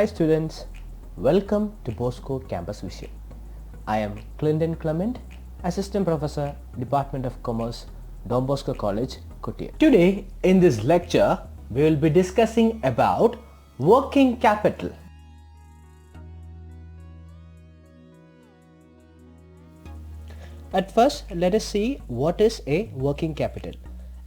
Hi students, welcome to Bosco Campus Vision. I am Clinton Clement, Assistant Professor, Department of Commerce, Don Bosco College, Kottayam. Today in this lecture, we will be discussing about working capital. At first, let us see what is a working capital.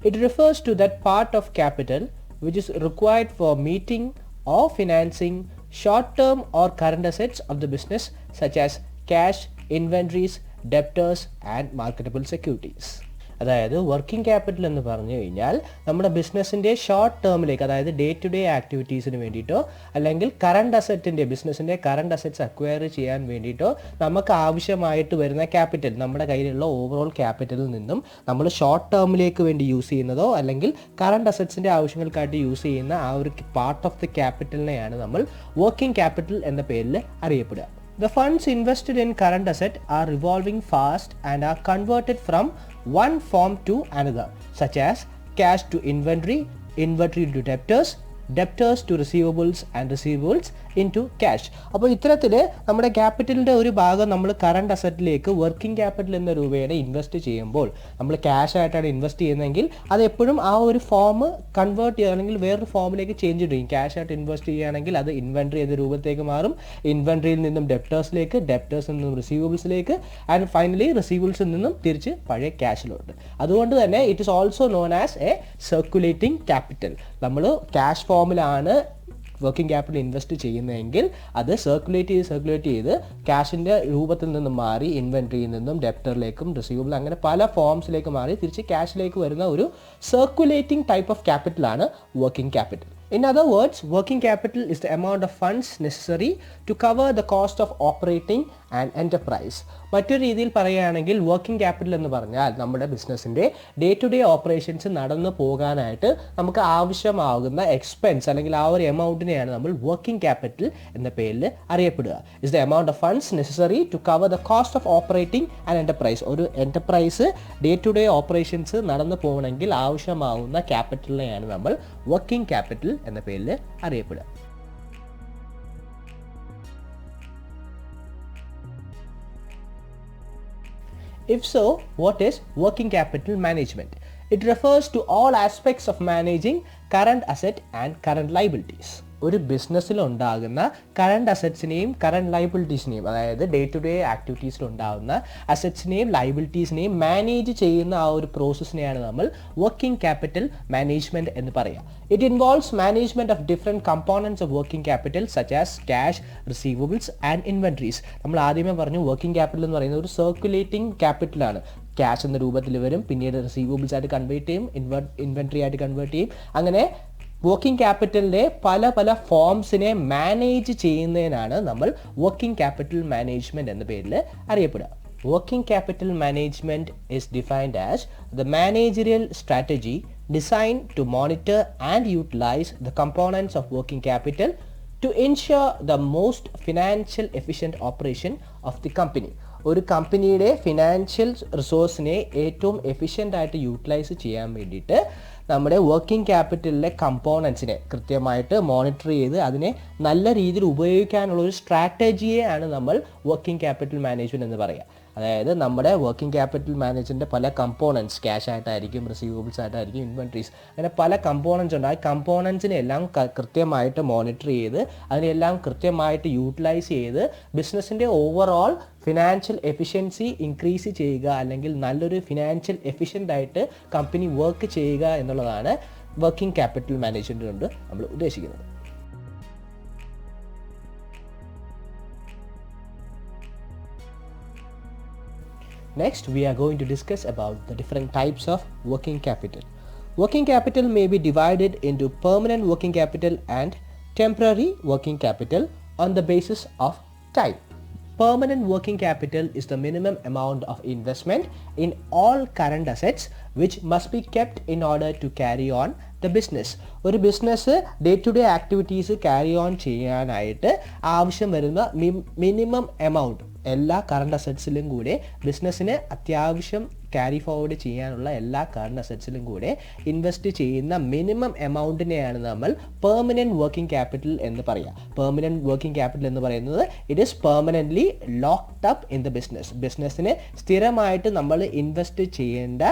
It refers to that part of capital which is required for meeting or financing short-term or current assets of the business such as cash, inventories, debtors and marketable securities. അതായത് working capital എന്ന് പറഞ്ഞു കഴിഞ്ഞാൽ നമ്മുടെ ബിസിനസ്സിൻ്റെ short ടേമിലേക്ക്, അതായത് day to day ആക്ടിവിറ്റീസിന് വേണ്ടിയിട്ടോ അല്ലെങ്കിൽ current അസറ്റിൻ്റെ ബിസിനസ്സിൻ്റെ current assets acquire ചെയ്യാൻ വേണ്ടിയിട്ടോ നമുക്ക് ആവശ്യമായിട്ട് വരുന്ന ക്യാപിറ്റൽ, നമ്മുടെ കയ്യിലുള്ള ഓവറോൾ ക്യാപിറ്റലിൽ നിന്നും നമ്മൾ ഷോർട്ട് ടേമിലേക്ക് വേണ്ടി യൂസ് ചെയ്യുന്നതോ അല്ലെങ്കിൽ കറണ്ട് അസറ്റ്സിൻ്റെ ആവശ്യങ്ങൾക്കായിട്ട് യൂസ് ചെയ്യുന്ന ആ ഒരു പാർട്ട് ഓഫ് ദി ക്യാപിറ്റലിനെയാണ് നമ്മൾ വർക്കിംഗ് ക്യാപിറ്റൽ എന്ന പേരിൽ അറിയപ്പെടുക. The funds invested in current asset are revolving fast and are converted from one form to another, such as cash to inventory, inventory to debtors, debtors to receivables and receivables into cash. അപ്പോൾ ഇത്തരത്തിൽ നമ്മുടെ ക്യാപിറ്റലിൻ്റെ ഒരു ഭാഗം നമ്മൾ current അസറ്റിലേക്ക് working capital എന്ന രൂപേണ invest ചെയ്യുമ്പോൾ, നമ്മൾ ക്യാഷ് ആയിട്ടാണ് ഇൻവെസ്റ്റ് ചെയ്യുന്നതെങ്കിൽ അത് എപ്പോഴും ആ ഒരു ഫോം കൺവേർട്ട് ചെയ്യുകയാണെങ്കിൽ വേറൊരു ഫോമിലേക്ക് ചേഞ്ച് ചെയ്യും. ക്യാഷ് ആയിട്ട് ഇൻവെസ്റ്റ് ചെയ്യുകയാണെങ്കിൽ അത് ഇൻവെൻട്രി എന്ന രൂപത്തേക്ക് മാറും, ഇൻവെൻട്രിയിൽ നിന്നും ഡെപ്റ്റേഴ്സിലേക്ക്, ഡെപ്റ്റേഴ്സിൽ നിന്നും റിസീവബിൾസിലേക്ക് ആൻഡ് ഫൈനലി റിസീവബിൾസിൽ നിന്നും തിരിച്ച് പഴയ ക്യാഷിലോട്ട്. അതുകൊണ്ട് തന്നെ it is also known as A circulating capital. നമ്മൾ ക്യാഷ് ഫോമിലാണ് വർക്കിംഗ് ക്യാപിറ്റൽ ഇൻവെസ്റ്റ് ചെയ്യുന്നതെങ്കിൽ അത് സർക്കുലേറ്റ് ചെയ്ത് ക്യാഷിൻ്റെ രൂപത്തിൽ നിന്നും മാറി ഇൻവെൻട്രിയിൽ നിന്നും ഡെപ്റ്ററിലേക്കും റിസീവബിൾ അങ്ങനെ പല ഫോംസിലേക്ക് മാറി തിരിച്ച് ക്യാഷിലേക്ക് വരുന്ന ഒരു സർക്കുലേറ്റിംഗ് ടൈപ്പ് ഓഫ് ക്യാപിറ്റലാണ് working capital. In other words, working capital is the amount of funds necessary to cover the cost of operating an enterprise. മറ്റൊരു രീതിയിൽ പറയുകയാണെങ്കിൽ വർക്കിംഗ് ക്യാപിറ്റൽ എന്ന് പറഞ്ഞാൽ നമ്മുടെ ബിസിനസ്സിൻ്റെ ഡേ ടു ഡേ ഓപ്പറേഷൻസ് നടന്നു പോകാനായിട്ട് നമുക്ക് ആവശ്യമാകുന്ന എക്സ്പെൻസ് അല്ലെങ്കിൽ ആ ഒരു എമൗണ്ടിനെയാണ് നമ്മൾ വർക്കിംഗ് ക്യാപിറ്റൽ എന്ന പേരിൽ അറിയപ്പെടുക. Is the amount of funds necessary to cover the cost of operating an enterprise. ഒരു enterprise day to day operations നടന്നു പോകണമെങ്കിൽ ആവശ്യമാകുന്ന ക്യാപിറ്റലിനെയാണ് നമ്മൾ വർക്കിംഗ് ക്യാപിറ്റൽ എന്ന പേരിൽ അറിയപ്പെടുക. If so, what is working capital management? It refers to all aspects of managing current asset and current liabilities. ഒരു ബിസിനസ്സിൽ ഉണ്ടാകുന്ന current അസറ്റ്സിനെയും current ലൈബിലിറ്റീസിനെയും, അതായത് ഡേ ടു ഡേ ആക്ടിവിറ്റീസിൽ ഉണ്ടാകുന്ന അസറ്റ്സിനെയും ലൈബിലിറ്റീസിനെയും മാനേജ് ചെയ്യുന്ന ആ ഒരു പ്രോസസ്സിനെയാണ് നമ്മൾ വർക്കിംഗ് ക്യാപിറ്റൽ മാനേജ്മെൻറ്റ് എന്ന് പറയുക. It involves management of different components of working capital such as cash, receivables and inventories. നമ്മൾ ആദ്യമേ പറഞ്ഞു വർക്കിംഗ് ക്യാപിറ്റൽ എന്ന് പറയുന്നത് ഒരു സർക്കുലേറ്റിംഗ് ക്യാപിറ്റലാണ്. ക്യാഷ് എന്ന രൂപത്തിൽ വരും, പിന്നീട് റിസീവബിൾസ് ആയിട്ട് കൺവേർട്ട് ചെയ്യും, ഇൻവെൻട്രി ആയിട്ട് കൺവേർട്ട് ചെയ്യും. അങ്ങനെ വർക്കിംഗ് ക്യാപിറ്റലിൻ്റെ പല ഫോംസിനെ മാനേജ് ചെയ്യുന്നതിനാണ് നമ്മൾ വർക്കിംഗ് ക്യാപിറ്റൽ മാനേജ്മെൻറ്റ് എന്ന പേരിൽ അറിയപ്പെടുക. Working capital management is defined as the managerial strategy designed to monitor and utilize the components of working capital to ensure the most financial efficient operation of the company. ഒരു കമ്പനിയുടെ financial റിസോഴ്സിനെ ഏറ്റവും efficient ആയിട്ട് utilise ചെയ്യാൻ വേണ്ടിയിട്ട് നമ്മുടെ working ക്യാപിറ്റലിലെ കമ്പോണൻസിനെ കൃത്യമായിട്ട് monitor ചെയ്ത് അതിനെ നല്ല രീതിയിൽ ഉപയോഗിക്കാനുള്ള ഒരു സ്ട്രാറ്റജിയെയാണ് നമ്മൾ വർക്കിംഗ് ക്യാപിറ്റൽ മാനേജ്മെൻറ്റ് എന്ന് പറയുക. അതായത് നമ്മുടെ വർക്കിംഗ് ക്യാപിറ്റൽ മാനേജ്മെൻറ്റിൻ്റെ പല കമ്പോണൻസ്, ക്യാഷ് ആയിട്ടായിരിക്കും, റിസീവബിൾസ് ആയിട്ടായിരിക്കും, ഇൻവെൻട്രീസ്, അങ്ങനെ പല കമ്പോണൻസ് ഉണ്ട്. ആ കമ്പോണൻസിനെ എല്ലാം കൃത്യമായിട്ട് മോണിറ്റർ ചെയ്ത് അതിനെല്ലാം കൃത്യമായിട്ട് യൂട്ടിലൈസ് ചെയ്ത് ബിസിനസ്സിൻ്റെ ഓവറോൾ ഫിനാൻഷ്യൽ എഫിഷ്യൻസി ഇൻക്രീസ് ചെയ്യുക അല്ലെങ്കിൽ നല്ലൊരു ഫിനാൻഷ്യൽ എഫിഷ്യൻ്റ് ആയിട്ട് കമ്പനി വർക്ക് ചെയ്യുക എന്നുള്ളതാണ് വർക്കിംഗ് ക്യാപിറ്റൽ മാനേജ്മെൻറ്റ് കൊണ്ട് നമ്മൾ ഉദ്ദേശിക്കുന്നത്. Next, we are going to discuss about the different types of working capital. Working capital may be divided into permanent working capital and temporary working capital on the basis of time. Permanent working capital is the minimum amount of investment in all current assets which must be kept in order to carry on the business. ഒരു business day to day activities carry on ചെയ്യാനായിട്ട് ആവശ്യം വരുന്ന minimum amount എല്ലാ current അസറ്റ്സിലും കൂടെ ബിസിനസ്സിന് അത്യാവശ്യം carry forward ചെയ്യാനുള്ള എല്ലാ കറണ്ട് അസറ്റ്സിലും കൂടെ ഇൻവെസ്റ്റ് ചെയ്യുന്ന മിനിമം എമൗണ്ടിനെയാണ് നമ്മൾ പെർമനൻറ്റ് വർക്കിംഗ് ക്യാപിറ്റൽ എന്ന് പറയുക. പെർമനൻറ്റ് വർക്കിംഗ് ക്യാപിറ്റൽ എന്ന് പറയുന്നത് it is permanently locked up in the ബിസിനസ്സിന് സ്ഥിരമായിട്ട് നമ്മൾ ഇൻവെസ്റ്റ് ചെയ്യേണ്ട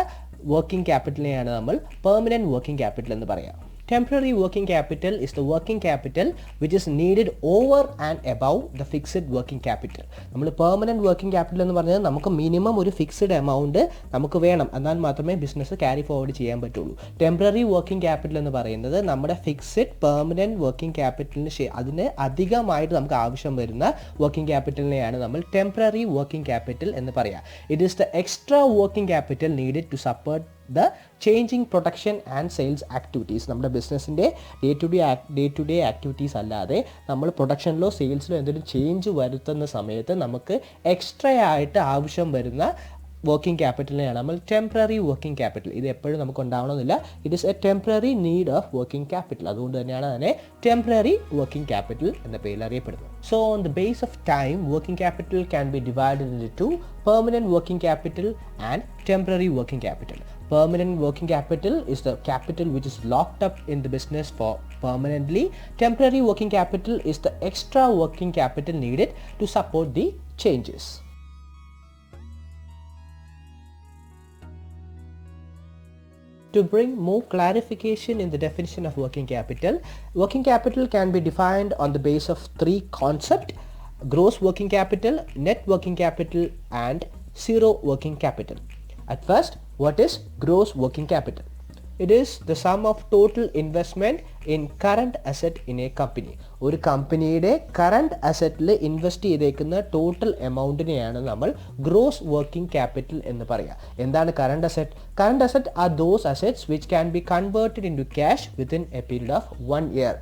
വർക്കിംഗ് ക്യാപിറ്റലിനെയാണ് നമ്മൾ പെർമനൻറ്റ് വർക്കിംഗ് ക്യാപിറ്റൽ എന്ന് പറയുക. Temporary working capital is the working capital which is needed over and above the fixed working capital. നമ്മൾ പെർമനൻറ്റ് വർക്കിംഗ് ക്യാപിറ്റൽ എന്ന് പറഞ്ഞാൽ നമുക്ക് മിനിമം ഒരു ഫിക്സ്ഡ് എമൗണ്ട് നമുക്ക് വേണം, എന്നാൽ മാത്രമേ ബിസിനസ് ക്യാരി ഫോർവേഡ് ചെയ്യാൻ പറ്റുള്ളൂ. ടെമ്പററി വർക്കിംഗ് ക്യാപിറ്റൽ എന്ന് പറയുന്നത് നമ്മുടെ ഫിക്സ്ഡ് പെർമനൻറ്റ് വർക്കിംഗ് ക്യാപിറ്റലിന് അതിന് അധികമായിട്ട് നമുക്ക് ആവശ്യം വരുന്ന വർക്കിംഗ് ക്യാപിറ്റലിനെയാണ് നമ്മൾ ടെമ്പററി വർക്കിംഗ് ക്യാപിറ്റൽ എന്ന് പറയുക. It is the extra working capital needed to support the changing production and sales activities. നമ്മുടെ ബിസിനസ്സിൻ്റെ ഡേ ടു ഡേ ആക്ടിവിറ്റീസ് അല്ലാതെ നമ്മൾ പ്രൊഡക്ഷനിലോ സെയിൽസിലോ എന്തെങ്കിലും ചേഞ്ച് വരുത്തുന്ന സമയത്ത് നമുക്ക് എക്സ്ട്രാ ആയിട്ട് ആവശ്യം വരുന്ന വർക്കിംഗ് ക്യാപിറ്റലിനെയാണ് നമ്മൾ ടെമ്പററി വർക്കിംഗ് ക്യാപിറ്റൽ. ഇത് എപ്പോഴും നമുക്ക് ഉണ്ടാവണമെന്നില്ല. It is a temporary need of working capital. അതുകൊണ്ട് തന്നെയാണ് അതിനെ ടെമ്പററി വർക്കിംഗ് ക്യാപിറ്റൽ എന്ന പേരിൽ അറിയപ്പെടുന്നത്. So on the base of time working capital can be divided into two permanent working capital and temporary working capital. Permanent working capital is the capital which is locked up in the business for permanently. Temporary working capital is the extra working capital needed to support the changes. To bring more clarification in the definition of working capital can be defined on the base of three concepts: gross working capital, net working capital and zero working capital. At first, what is gross working capital? It is the sum of total investment in current asset in a company. ഒരു കമ്പനിയുടെ current അസറ്റിൽ invest ചെയ്തേക്കുന്ന total എമൗണ്ടിനെയാണ് നമ്മൾ gross working capital എന്ന് പറയുക. എന്താണ് current asset? Current asset are those assets which can be converted into cash within a period of 1 year.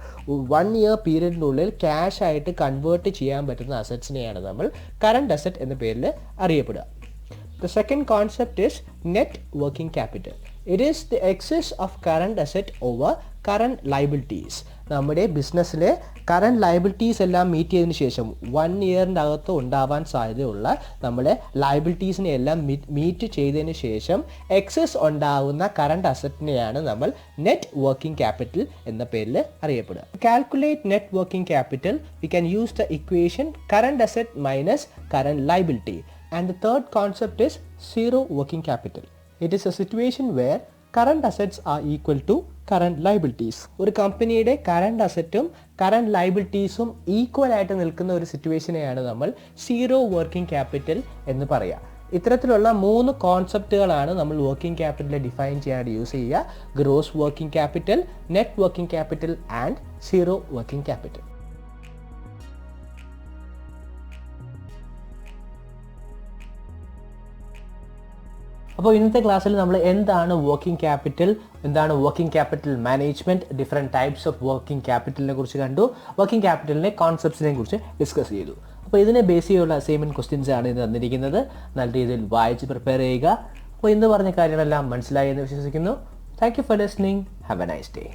1 year പീരീഡിനുള്ളിൽ ക്യാഷ് ആയിട്ട് കൺവേർട്ട് ചെയ്യാൻ പറ്റുന്ന അസറ്റ്സിനെയാണ് നമ്മൾ കറണ്ട് അസറ്റ് എന്ന പേരിൽ അറിയപ്പെടുക. The second concept is net working capital. It is the excess of current asset over current liabilities. നമ്മുടെ ബിസിനസ്സിലെ current liabilities എല്ലാം meet ചെയ്തതിന് ശേഷം 1 ഇയറിൻ്റെ അകത്ത് ഉണ്ടാവാൻ സാധ്യതയുള്ള നമ്മുടെ ലയബിലിറ്റീസിനെ എല്ലാം മീറ്റ് ചെയ്തതിന് ശേഷം എക്സസ് ഉണ്ടാകുന്ന കറണ്ട് അസറ്റിനെയാണ് നമ്മൾ നെറ്റ് വർക്കിംഗ് ക്യാപിറ്റൽ എന്ന പേരിൽ അറിയപ്പെടുക. Calculate net working capital we can use the equation current asset minus current liability. And the third concept is zero working capital. It is a situation where current assets are equal to current liabilities. ഒരു കമ്പനിയുടെ current അസറ്റും current ലയബിലിറ്റീസും equal ആയിട്ട് നിൽക്കുന്ന ഒരു സിറ്റുവേഷനെയാണ് നമ്മൾ zero working capital എന്ന് പറയുക. ഇത്തരത്തിലുള്ള 3 കോൺസെപ്റ്റുകളാണ് നമ്മൾ വർക്കിംഗ് ക്യാപിറ്റൽ ഡിഫൈൻ ചെയ്യാനായിട്ട് യൂസ് ചെയ്യുക: gross working capital, net working capital and zero working capital. അപ്പോൾ ഇന്നത്തെ ക്ലാസ്സിൽ നമ്മൾ എന്താണ് വർക്കിംഗ് ക്യാപിറ്റൽ, എന്താണ് working capital management, different types of working ക്യാപിറ്റലിനെ കുറിച്ച് കണ്ടു. വർക്കിംഗ് ക്യാപിറ്റലിനെ കോൺസെപ്റ്റ്സിനെ കുറിച്ച് ഡിസ്കസ് ചെയ്തു. അപ്പോൾ ഇതിനെ ബേസ് ചെയ്യുള്ള അസൈൻമെൻറ്റ് ക്വസ്റ്റ്യൻസ് ആണ് ഇത് തന്നിരിക്കുന്നത്. നല്ല രീതിയിൽ വായിച്ച് പ്രിപ്പയർ ചെയ്യുക. അപ്പോൾ ഇന്ന് പറഞ്ഞ കാര്യങ്ങളെല്ലാം മനസ്സിലായി എന്ന് വിശ്വസിക്കുന്നു. Thank you for listening. Have A nice day.